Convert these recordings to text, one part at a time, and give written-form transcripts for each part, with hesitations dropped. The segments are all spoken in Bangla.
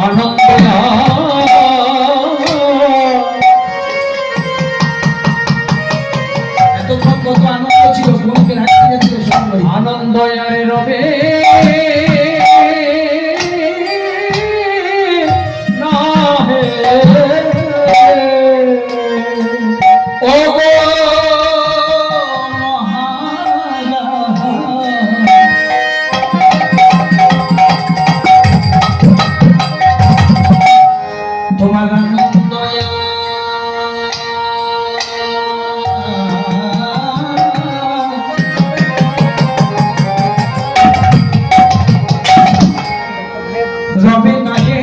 আনন্দ এতক্ষণ কত আনন্দ ছিল, বোনকে রাখতে যাচ্ছিল আনন্দ আরে রবে না হে ও গো তোমার আনন্দ রবে না হে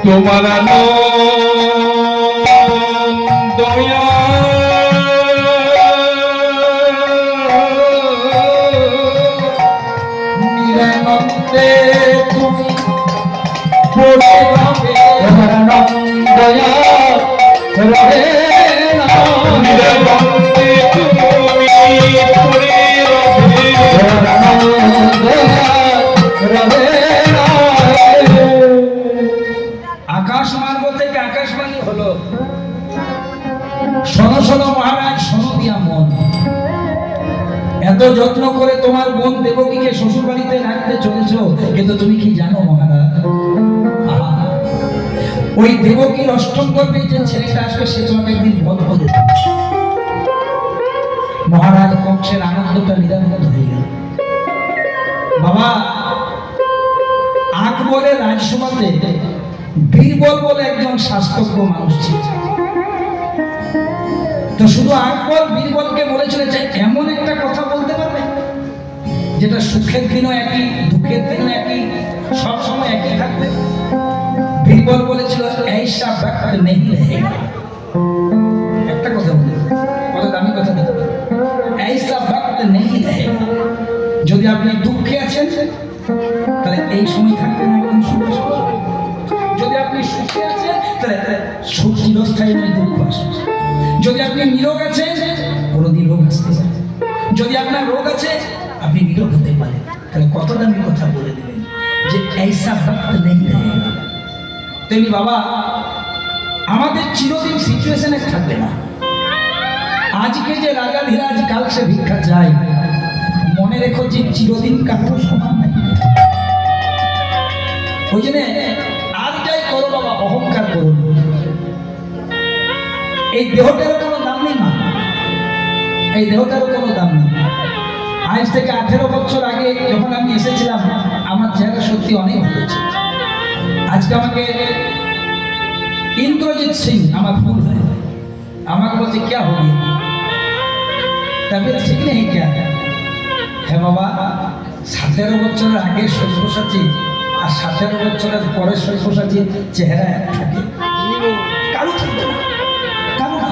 তোমার আনন্দ নিরানন্দে তুমি পড়ে রবে তোমার আনন্দ রবে না নিরানন্দে তুমি পড়ে রবে তোমার আনন্দ রবে না আকাশ মার্গ থেকে আকাশবাণী হলো, শোনো শোনো মহারাজ, শোনো দিয়া মন। এত যত্ন করে তোমার বোন দেবকীকে শ্বশুর বাড়িতে রাখতে চলেছ, কিন্তু তুমি কি জানো মহারাজ, ওই দেবকীর অষ্টম গর্ভে যে ছেলেটা আসবে সে তোমাকে একদিন বধ করে দেবে। মহারাজ কংসের আনন্দটা নিরানন্দ হয়ে গেল। বাবা, আকবরের রাজসভাতে বীরবল বলে একজন শাস্ত্রজ্ঞ মানুষ ছিল। তো শুধু আকবর বীরবলকে বলেছিল যে এমন একটা কথা বলতে পারবে যেটা সুখের দিনও একই, দুঃখের দিনও একই, সব সময় একই থাকবে। বীরবল বলেছিল এইসা ব্যক্ত নেই রহেগা। একটা কথা বলে, কত দামি কথা দেখো, এইসা ব্যক্ত নেই রহেগা। যদি আপনি দুঃখে আছেন তাহলে এই সময় থাকবে না, একদম সুখে আসবে। যদি আপনি সুখে আছেন তাহলে সুখ চিরস্থায়ী নয়, দুঃখ আসবে। যদি আপনি নিরোগ আছেন কোনোদিন রোগ আসতে পারে। যদি আপনার রোগ আছে আপনি নিরোগ হতে পারেন। তাহলে কত দামি কথা বলে দিলেন যে এইসা ব্যক্ত নেই রহেগা। তেমনি বাবা, আমাদের চিরদিন সিচুয়েশনে থাকবে না। আজকে যে রাজা ধীরাজ কাল সে ভিক্ষা চায়, মনে রেখো যে চিরদিন কারো সমান নাই। ওই জন্য আর যাই করো বাবা, অহংকার করো না। এই দেহটারও কোনো দাম নেই মা, এই দেহটারও কোনো দাম নেই। আজ থেকে 18 বছর আগে যখন আমি এসেছিলাম, আমার চেহারা সত্যি অনেক ভালো ছিল। আজকে আমাকে ইন্দ্রজিৎ সিং আমার ফুল হয়, আমাকে বলছে क्या हो गया, तबीयत ठीक नहीं क्या? হ্যাঁ বাবা, 17 বছরের আগে সব্যসাচী আর 17 বছরের পরে সব্যসাচী চেহারা এক থাকে, কারো থাকবে না, কারো না।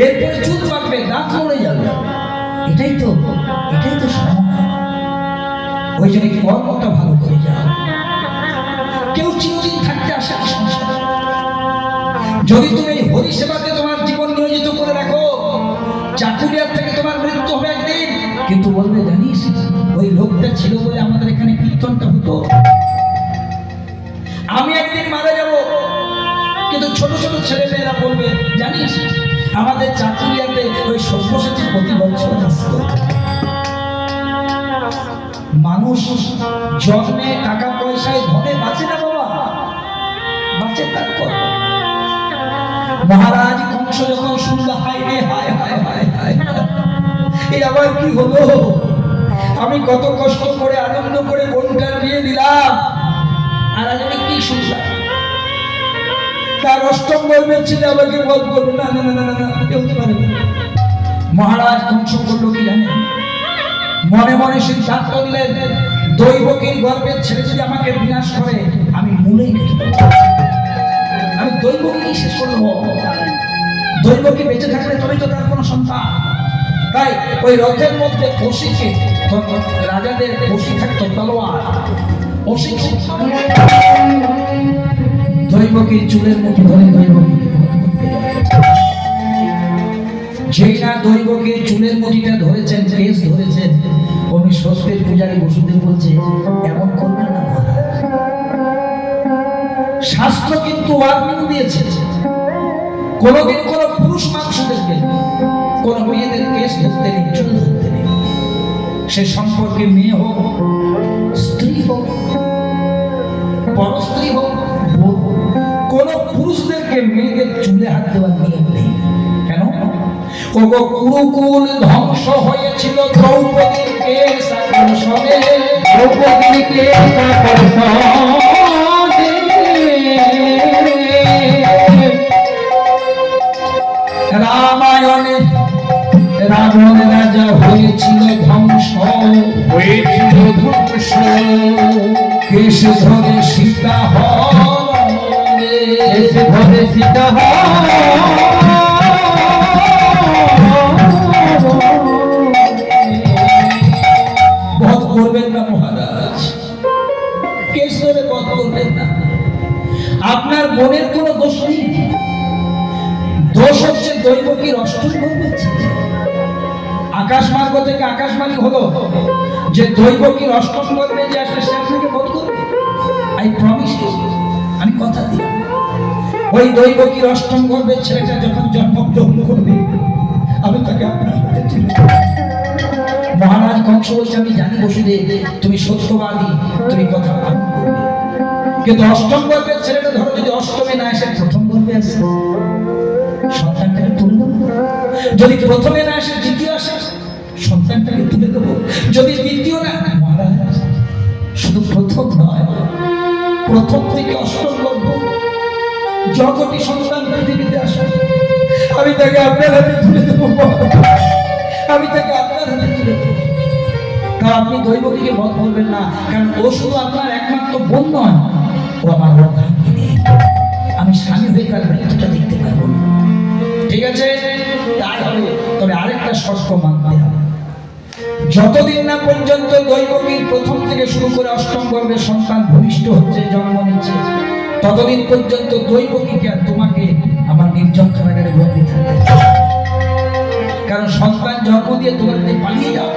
এরপরে চুল পাকবে, দাঁত মরে যাবে। এটাই তো সময়। ওই জন্য কর্মটা ভালো করে যাও। কেউ চিরদিন থাকতে আসে না সংসারে। যদি তুমি এই হরি সেবাতে তোমার জীবন নিয়োজিত করে রাখো, চাকুরিয়ার থেকে তোমার মৃত্যু হবে একদিন, কিন্তু বলবে জানিস ওই লোকটা ছিল বলে আমাদের এখানে কীর্তনটা হতো। আমি একদিন মারা যাব, কিন্তু ছোট ছোট ছেলে মেয়েরা বলবে জানিস আমাদের চাকুরিয়াতে ওই সব্যসাচী প্রতি বছর আসতো। মানুষ জন্মে টাকা পয়সায় ধনে বাঁচে না বাবা, বাঁচে তার কর্ম। মহারাজ কংস যখন শুনল হায় রে হায় হায় হায় হায়, এই আবার কি হলো, আমি কত কষ্ট করে আনন্দ করে বোনটার বিয়ে দিলাম, আর আজ আমি কি শুনলাম তার অষ্টম গর্ভের ছেলে আমাকে বধ করবে। না না না না না, কেউ হতে পারে না। মহারাজ কংস করলো কি জানেন, মনে মনে সিদ্ধান্ত নিলেন দৈবকীর গর্ভের ছেলে যদি আমাকে বিনাশ করে আমি মূলেই কেটে দেব, আমি দৈবকী শেষ করে দেবো। দৈবকী বেঁচে থাকলে তবেই তো তার কোনো সন্তান। তাই ওই রথের মধ্যে বসিকে, রাজাদের বসি থাকতো তলোয়ার, বসিকে দৈবকীর চুলের মুঠি ধরে দৈবকীকে বধ করতে যেই না দৈবকে চুলের মুঠিটা ধরেছেন, কেস ধরেছেন, উনি সত্যের পূজারী বসুদেব বলছে এমন করবেন না মহারাজ। শাস্ত্র কিন্তু ওয়ার্নিং দিয়েছে, কোনদিন কোন পুরুষ মানুষদেরকে কোন মেয়েদের কেস ধরতে নেই, চুল ধরতে নেই। সে সম্পর্কে মেয়ে হোক, স্ত্রী হোক, পরস্ত্রী হোক, বউ হোক, কোন পুরুষদেরকে মেয়েদের চুলে হাত দেওয়ার নিয়ম নেই। কেন? ওগো কুরুকুল ধ্বংস হয়েছিল দ্রৌপদীর কেশ আকর্ষণে, দ্রৌপদীর কেশ আকর্ষণে। রামায়ণে রাবণ রাজা হয়েছিল ধ্বংস, হয়েছিল ধ্বংস। কেশ ধরে সীতা হরণে, কেশ ধরে সীতা বধ করবেন না মহারাজ, কেশ ধরে বধ করবেন না। আপনার বোনের কোনো দোষ নেই, দোষ হচ্ছে দৈবকীর অষ্টম গর্ভে ছিল। আকাশ মার্গ থেকে আকাশবাণী হলো যে দৈবকীর অষ্টম গর্ভে যে আসলে সে আপনাকে বধ করবে। আই প্রমিস ইউ, আমি কথা দিলাম। ওই দৈবকীর অষ্টম গর্ভের ছেলেটা যখন জন্মগ্রহণ করবে আমি তাকে আপনার হাতে তুলে দেব। মহারাজ কংস বলছে আমি জানি বসুদেব তুমি সত্যবাদী, তুমি কথা পালন করবে, কিন্তু অষ্টম গর্ভের ছেলেটা ধরো যদি অষ্টমে না আসে প্রথম গর্ভে আসে, সন্তানটাকে তুলে দেবো। যদি প্রথমে না আসে দ্বিতীয় আসে, সন্তানটাকে তুলে দেবো। যদি দ্বিতীয় না, মহারাজ শুধু প্রথম নয়, প্রথম থেকে অষ্টম গর্ভ যতটি সন্তান পৃথিবীতে আসে আমি তাকে আপনার হাতে তুলে দেবো। আমি তাকে আপনার হাতে তুলে দেবো। তা আপনি দৈবকীকে বধ করবেন না, কারণ ও শুধু আপনার একমাত্র বোন নয়, ও আমার অর্ধাঙ্গিনী। আমি স্বামী হয়ে তার মৃত্যুটা দেখতে পারবো না। ঠিক আছে, তাই হবে, তবে আরেকটা শর্ত মানতে হবে। যতদিন না পর্যন্ত দৈবকীর প্রথম থেকে শুরু করে অষ্টম গর্ভের সন্তান ভূমিষ্ঠ হচ্ছে, জন্ম নিচ্ছে, ততদিন পর্যন্ত দৈবকীকে আর তোমাকে আমার নির্জন কারাগারে বন্দী থাকতে হবে। কারণ সন্তান জন্ম দিয়ে তোমার পালিয়ে যাও,